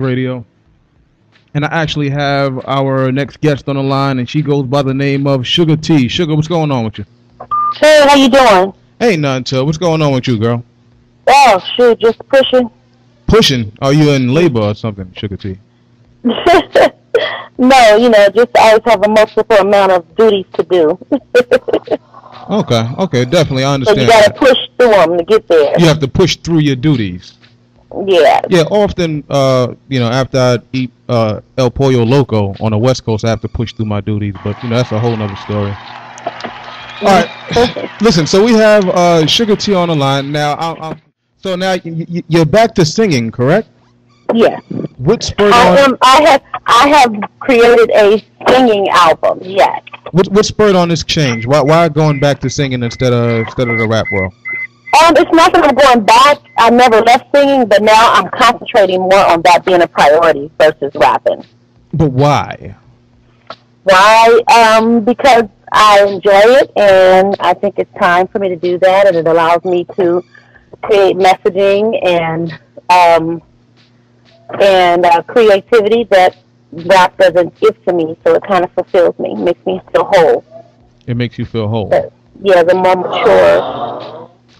Radio. And I actually have our next guest on the line, and she goes by the name of Sugar T. Sugar, what's going on with you? Hey, how you doing? Ain't nothing to it. What's going on with you, girl? Oh, shoot, just pushing. Pushing? Are you in labor or something, Sugar T? No, just always have a multiple amount of duties to do. Okay, definitely, I So understand you gotta that. push through them to get there. You have to push through your duties. Yeah. Yeah, often, after I eat El Pollo Loco on the West Coast, I have to push through my duties, but, that's a whole nother story. All right, listen, so we have Sugar T on the line. Now, so now you're back to singing, correct? Yeah. What spurred I on? am. I have created a singing album. Yes. What spurred on this change? Why going back to singing instead of the rap world? It's not that I'm going back. I never left singing, but now I'm concentrating more on that being a priority versus rapping. But why? Why? Because I enjoy it, and I think it's time for me to do that, and it allows me to create messaging and creativity that rap doesn't give to me. So it kind of fulfills me, makes me feel whole. It makes you feel whole. Yeah, the more mature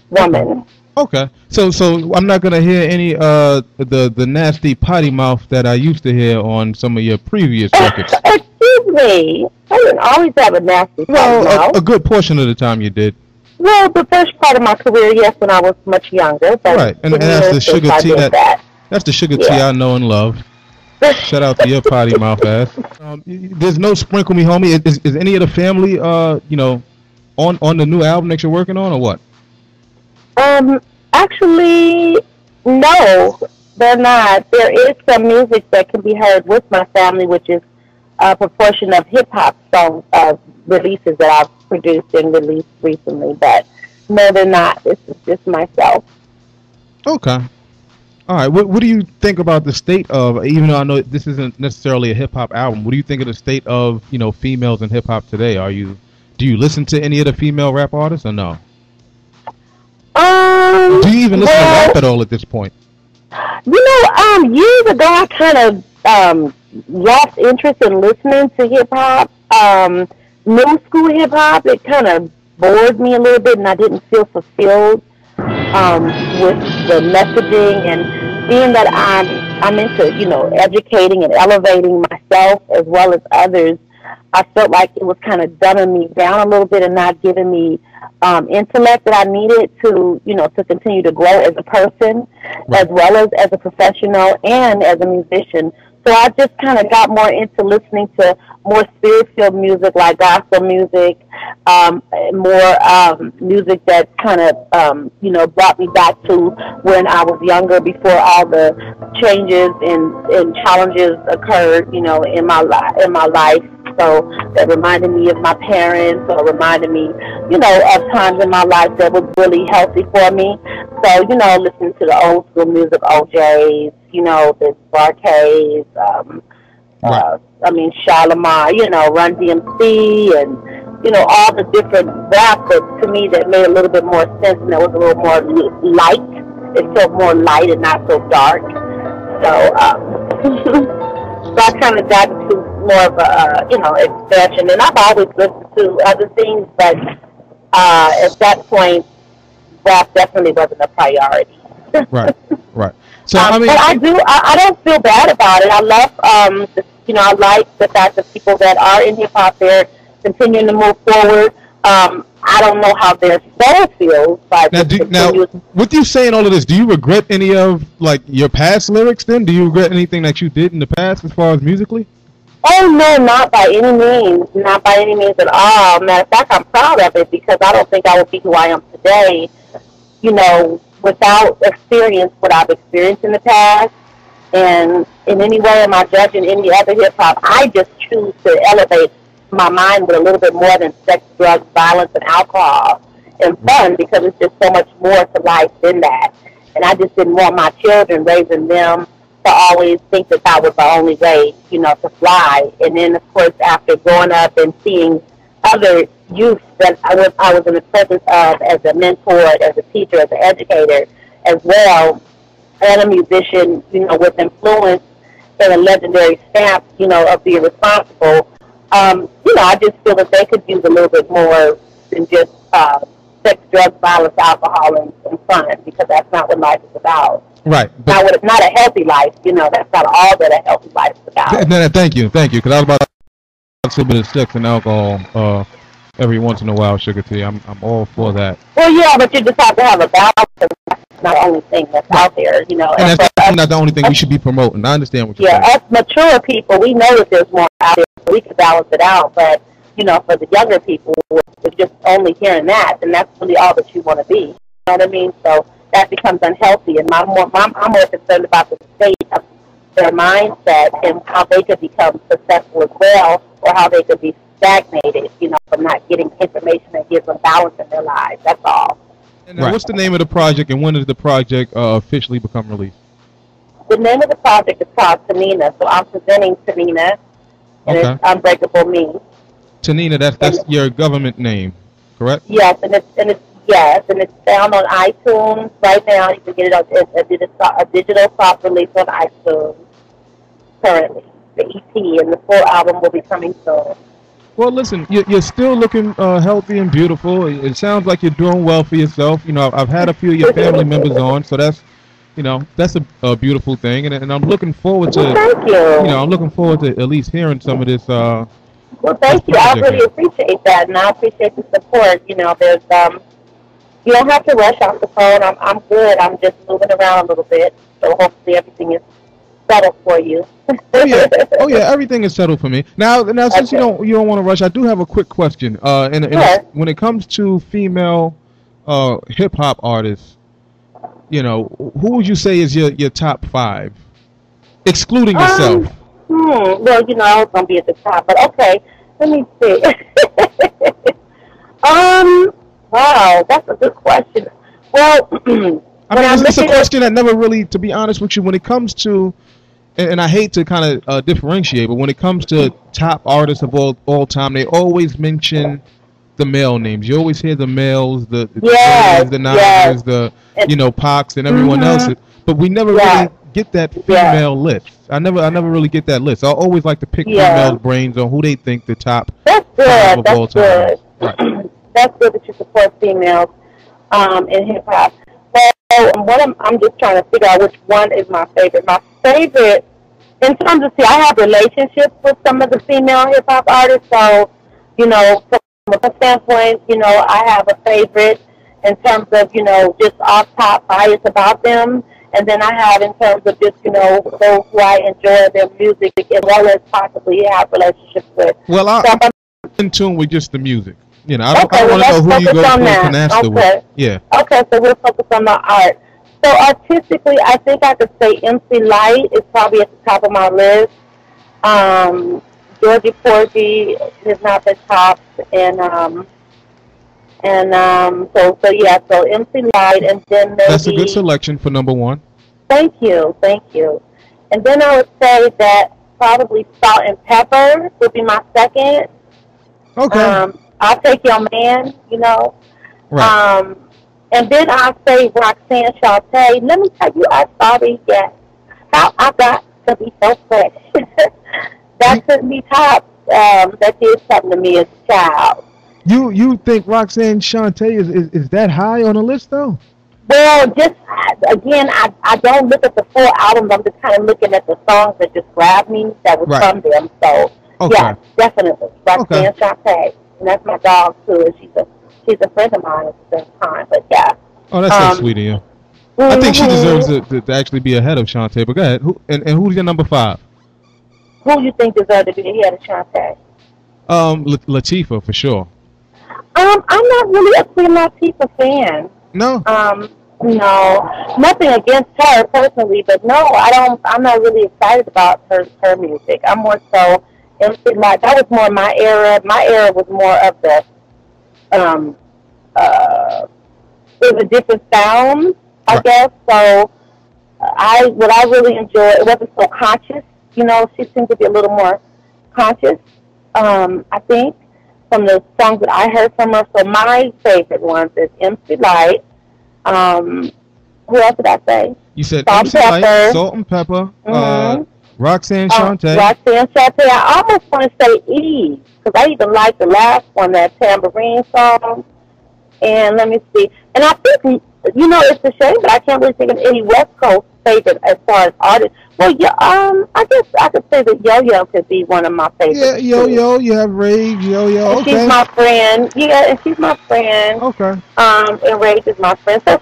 woman. Okay, so I'm not gonna hear any the nasty potty mouth that I used to hear on some of your previous records. Excuse me, I didn't always have a nasty potty mouth. A good portion of the time you did. Well, the first part of my career, yes, when I was much younger. But right, and that's the Sugar T that's the Sugar T I know and love. Shout out to your potty mouth ass. There's no Sprinkle Me Homie. Is any of the family on the new album that you're working on, or what? Actually, no, they're not. There is some music that can be heard with my family, which is a proportion of hip hop song releases that I've produced and released recently. But no, they're not. This is just myself. Okay. All right. What do you think about the state of? Even though I know this isn't necessarily a hip hop album, what do you think of the state of females in hip hop today? Do you listen to any of the female rap artists or no? Do you even listen to rap at all at this point? Years ago I kind of lost interest in listening to hip hop. New school hip hop, it kind of bored me a little bit, and I didn't feel fulfilled with the messaging. And being that I'm into educating and elevating myself as well as others, I felt like it was kind of dumbing me down a little bit and not giving me intellect that I needed to continue to grow as a person, right, as well as a professional and as a musician. So I just kind of got more into listening to more spirit-filled music, like gospel music, more music that kind of, brought me back to when I was younger, before all the changes and challenges occurred, in my life. So that reminded me of my parents, or reminded me, of times in my life that was really healthy for me. So, listening to the old school music, OJs, the Barkays, Shalimar, Run DMC, and, all the different rap that, to me, that made a little bit more sense, and that was a little more light. It felt more light and not so dark. So, so I kind of got into more of a, expansion. And I've always listened to other things, but at that point, rap definitely wasn't a priority. Right. So, but I don't feel bad about it. I love, I like the fact that people that are in hip-hop, they're continuing to move forward. I don't know how their soul feels. But now, with you saying all of this, do you regret any of your past lyrics? Then, do you regret anything that you did in the past as far as musically? Oh no, not by any means at all. Matter of fact, I'm proud of it, because I don't think I would be who I am today, without experience what I've experienced in the past. And in any way am I judging any other hip hop. I just choose to elevate my mind with a little bit more than sex, drugs, violence, and alcohol and fun, because it's just so much more to life than that. And I just didn't want my children, raising them, to always think that that was the only way, to fly. And then, of course, after growing up and seeing other youth that I was in the presence of as a mentor, as a teacher, as an educator as well, and a musician, with influence and a legendary stamp, you know, of being responsible. You know, I just feel that they could use a little bit more than just sex, drugs, violence, alcohol, and fun, because that's not what life is about. Right. Not a healthy life, you know. That's not all that a healthy life is about. Thank you, because I was about to say a bit of sex and alcohol every once in a while, Suga T. I'm all for that. Well, yeah, but you just have to have a balance. That's not the only thing that's out there, you know. And that's not the only thing we should be promoting. I understand what you're saying. Yeah, us mature people, we know that there's more out there, so we can balance it out. But, you know, for the younger people, we're just only hearing that, and that's really all that you want to be. You know what I mean? So that becomes unhealthy, and I'm more concerned about the state of their mindset and how they could become successful as well, or how they could be stagnated, you know, from not getting information that gives them balance in their lives. That's all. And what's the name of the project, and when does the project officially become released? The name of the project is called Tanina, so I'm presenting Tanina, and it's Unbreakable Me. Tanina, that's your government name, correct? Yes, and it's found on iTunes right now. You can get it on a digital soft release on iTunes currently. The EP and the full album will be coming soon. Well, listen, you're still looking healthy and beautiful. It sounds like you're doing well for yourself. You know, I've had a few of your family members on, so that's, you know, that's a beautiful thing, and I'm looking forward to. Thank you. You know, I'm looking forward to at least hearing some of this. Well, thank you. I really appreciate that, and I appreciate the support. You know, there's you don't have to rush off the phone. I'm good. I'm just moving around a little bit, so hopefully everything is settled for you. Oh yeah, everything is settled for me. Now since you don't want to rush, I do have a quick question. When it comes to female hip hop artists, you know, who would you say is your top 5, excluding yourself? Well, you know, I was gonna be at the top, but okay, let me see. Wow, that's a good question. Well, I mean, it's a question that never really, to be honest with you, when it comes to, and I hate to kind of differentiate, but when it comes to top artists of all time, they always mention the male names. You always hear the males, the Nas, the you know, Pacs and everyone else, but we never really get that female list. I never really get that list. I always like to pick females' brains on who they think the top 5 of all time is. Right. That's good that you support females in hip hop. So I'm just trying to figure out which one is my favorite. My favorite, in terms of, I have relationships with some of the female hip hop artists. So, you know, from a standpoint, you know, I have a favorite in terms of, you know, just off top bias about them. And then I have in terms of just, you know, those who I enjoy their music as well as possibly have relationships with. Well, I'm in tune with just the music. You know, I don't want to know who you go for Canasta with. Yeah. Okay, so we'll focus on the art. So artistically, I think I could say MC Light is probably at the top of my list. Georgie Porgy has not been topped, so MC Light, and then maybe. That's a good selection for number 1. Thank you. And then I would say that probably Salt and Pepper would be my second. Okay. I'll take your man, you know. Right. And then I'll say Roxanne Shante. Let me tell you, I sorry that how I got to be so fresh. That couldn't be top. That did something to me as a child. You think Roxanne Shante is that high on the list though? Well, just again, I don't look at the full album. I'm just kind of looking at the songs that just grabbed me that was from them. So yeah, definitely Roxanne Shante. And that's my dog too. And she's a friend of mine at the same time. But yeah. Oh, that's so sweet of you. I think she deserves to actually be ahead of Shante. But go ahead. Who's your number 5? Who you think deserves to be ahead of Shante? Latifah for sure. I'm not really a Queen Latifah fan. No. No, nothing against her personally, but no, I'm not really excited about her music. I'm more so. That was more my era. My era was more of the, it was a different sound, I guess. So, what I really enjoyed, it wasn't so conscious. You know, she seemed to be a little more conscious, I think, from the songs that I heard from her. So my favorite ones is MC Light. Who else did I say? You said MC Light, Salt and Pepper, Roxanne Shante. Roxanne Shante. I almost want to say Eve, because I even like the last one, that tambourine song. And let me see. And I think, it's a shame, but I can't really think of any West Coast favorite as far as artists. Well, yeah, I guess I could say that Yo-Yo could be one of my favorites. Yeah, Yo-Yo. You have Rage, Yo-Yo. Okay. She's my friend. Yeah, and she's my friend. Okay. And Rage is my friend. So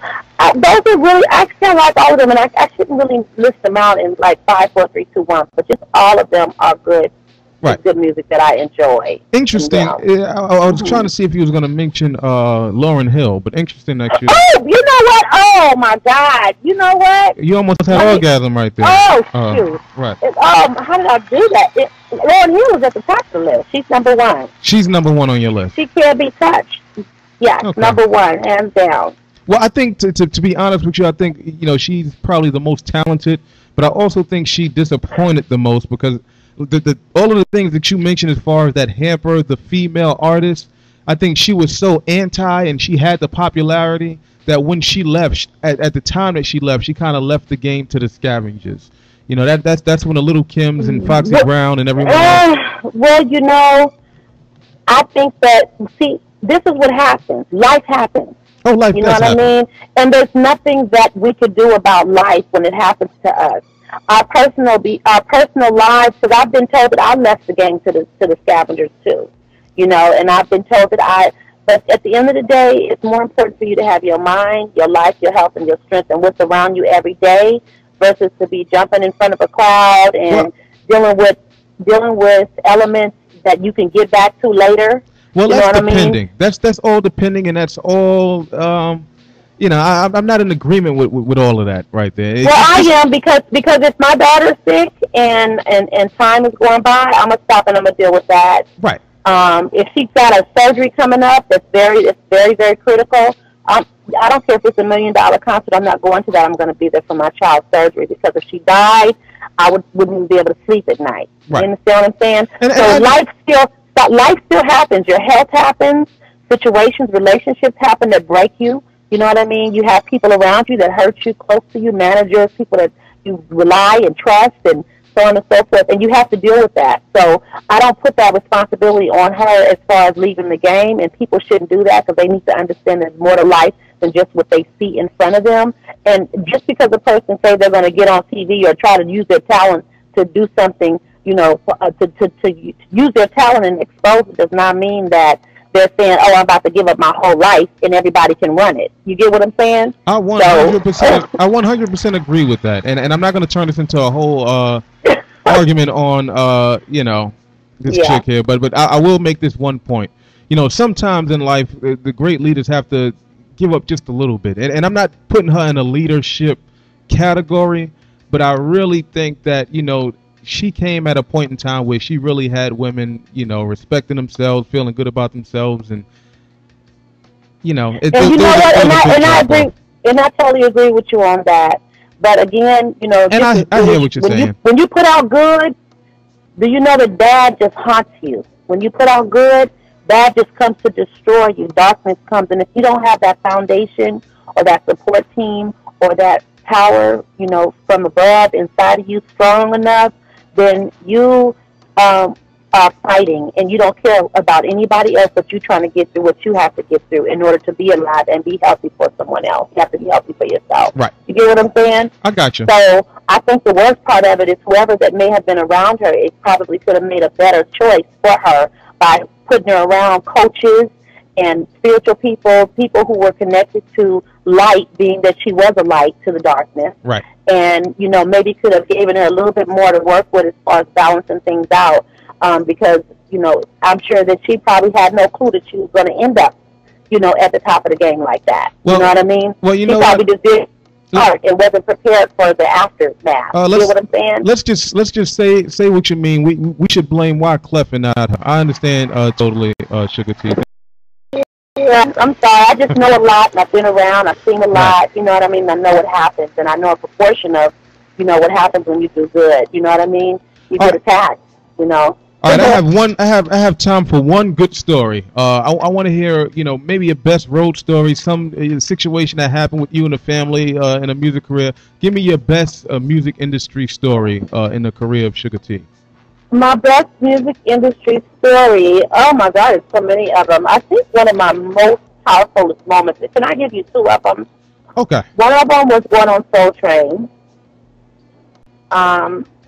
those are really, actually I like all of them, and I shouldn't really list them out in like 5, 4, 3, 2, 1. But just all of them are good. Right. Good music that I enjoy. Interesting. I was trying to see if you was going to mention Lauryn Hill, but interesting that you. Oh, you know what? Oh my God! You know what? You almost had orgasm right there. Oh shoot! Right. How did I do that? Lauryn Hill is at the top of the list. She's number 1. She's number 1 on your list. She can't be touched. Yes, okay. Number 1, hands down. Well, I think to be honest with you, I think she's probably the most talented, but I also think she disappointed the most because. All of the things that you mentioned as far as that hamper the female artist, I think she was so anti, and she had the popularity that when she left, at the time that she left, she kind of left the game to the scavengers. That's when the Little Kims and Foxy Brown and everyone else. Well, I think that, see, this is what happens. Life happens. Oh, life You know what I mean? And there's nothing that we could do about life when it happens to us. Our personal lives, because I've been told that I left the game to the scavengers too, and I've been told that but at the end of the day, it's more important for you to have your mind, your life, your health, and your strength, and what's around you every day, versus to be jumping in front of a crowd and dealing with elements that you can get back to later. Well, that's depending. That's all depending, and that's all. I'm not in agreement with all of that right there. I am because if my daughter's sick and time is going by, I'm gonna stop and I'm gonna deal with that. Right. If she's got a surgery coming up, it's very, very critical. I don't care if it's $1 million concert. I'm not going to that. I'm going to be there for my child's surgery, because if she died, I wouldn't be able to sleep at night. Right. You understand what I'm saying? Life still happens. Your health happens. Situations, relationships happen that break you. You know what I mean? You have people around you that hurt you, close to you, managers, people that you rely and trust, and so on and so forth, and you have to deal with that. So I don't put that responsibility on her as far as leaving the game, and people shouldn't do that, because they need to understand there's more to life than just what they see in front of them. And just because a person says they're going to get on TV or try to use their talent to do something, to use their talent and expose it, does not mean that they're saying, "Oh, I'm about to give up my whole life and everybody can run it." You get what I'm saying? I 100% agree with that, and I'm not going to turn this into a whole argument on this chick here, but I will make this one point. Sometimes in life, the great leaders have to give up just a little bit, and I'm not putting her in a leadership category, but I really think that she came at a point in time where she really had women, respecting themselves, feeling good about themselves, and I agree, and I totally agree with you on that. But again, and I hear what you're saying. When you put out good, do you know that bad just haunts you? When you put out good, bad just comes to destroy you. Darkness comes, and if you don't have that foundation or that support team or that power, from above inside of you strong enough, then you are fighting, and you don't care about anybody else, but you're trying to get through what you have to get through in order to be alive and be healthy for someone else. You have to be healthy for yourself. Right. You get what I'm saying? I got you. So I think the worst part of it is whoever that may have been around her, it probably could have made a better choice for her by putting her around coaches and spiritual people who were connected to light, being that she was a light to the darkness. Right. And, maybe could have given her a little bit more to work with as far as balancing things out. Because, I'm sure that she probably had no clue that she was going to end up, at the top of the game like that. Well, you know what I mean? Well, she probably just did part and wasn't prepared for the aftermath. You know what I'm saying? Let's just say what you mean. We should blame Wyclef and not her. I understand totally, Suga T. Yeah, I'm sorry. I just know a lot, and I've been around. I've seen a lot. You know what I mean? I know what happens, and I know a proportion of, what happens when you do good. You know what I mean? You get attacked. All right, I have one. I have time for one good story. I want to hear, maybe a best road story, some situation that happened with you and the family in a music career. Give me your best music industry story in the career of Suga T. My best music industry story. Oh my God, it's so many of them. I think one of my most powerful moments. Can I give you two of them? Okay. One of them was going on Soul Train.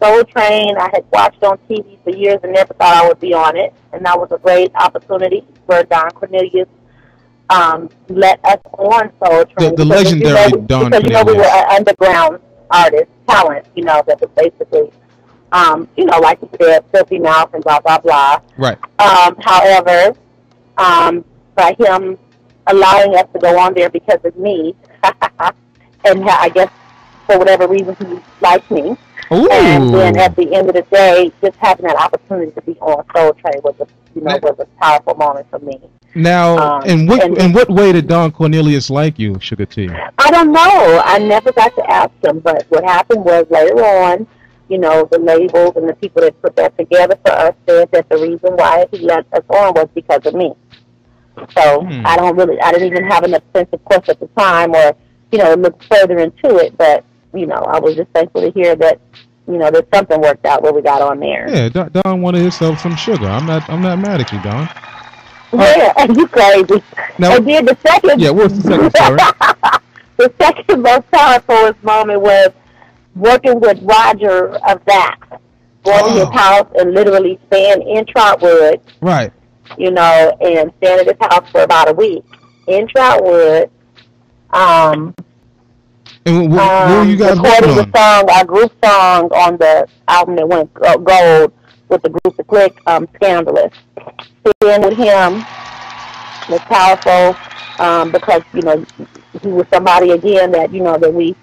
Soul Train, I had watched on TV for years and never thought I would be on it. And that was a great opportunity where Don Cornelius let us on Soul Train. The legendary Don Cornelius. Because, we were an underground artist, talent, that was basically, like you said, filthy mouth and blah, blah, blah. Right. However, by him allowing us to go on there because of me, and I guess for whatever reason he liked me. Ooh. And then at the end of the day, just having that opportunity to be on Soul Train was a powerful moment for me. Now, in what way did Don Cornelius like you, Suga T? I don't know. I never got to ask him, but what happened was later on, the labels and the people that put that together for us said that the reason why he let us on was because of me. So I didn't even have enough sense of course at the time or, look further into it, but I was just thankful to hear that, that something worked out where we got on there. Yeah, Don wanted himself some sugar. I'm not mad at you, Don. Yeah, you crazy. Now, and then the second. Yeah, what's the second story? The second most powerful moment was working with Roger of that, going to his house and literally staying in Trotwood. Right. And staying at his house for about a week in Trotwood. And what were you guys recording working on? Our group song on the album that went gold with the group The Click, Scandalous. Staying with him was powerful because, he was somebody, again, that, that we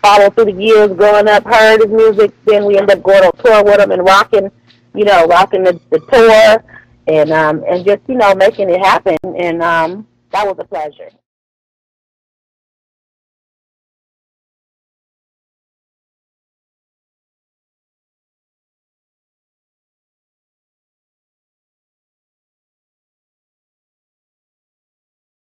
followed through the years growing up, heard his music, then we ended up going on tour with him and rocking the tour and just, making it happen. And that was a pleasure.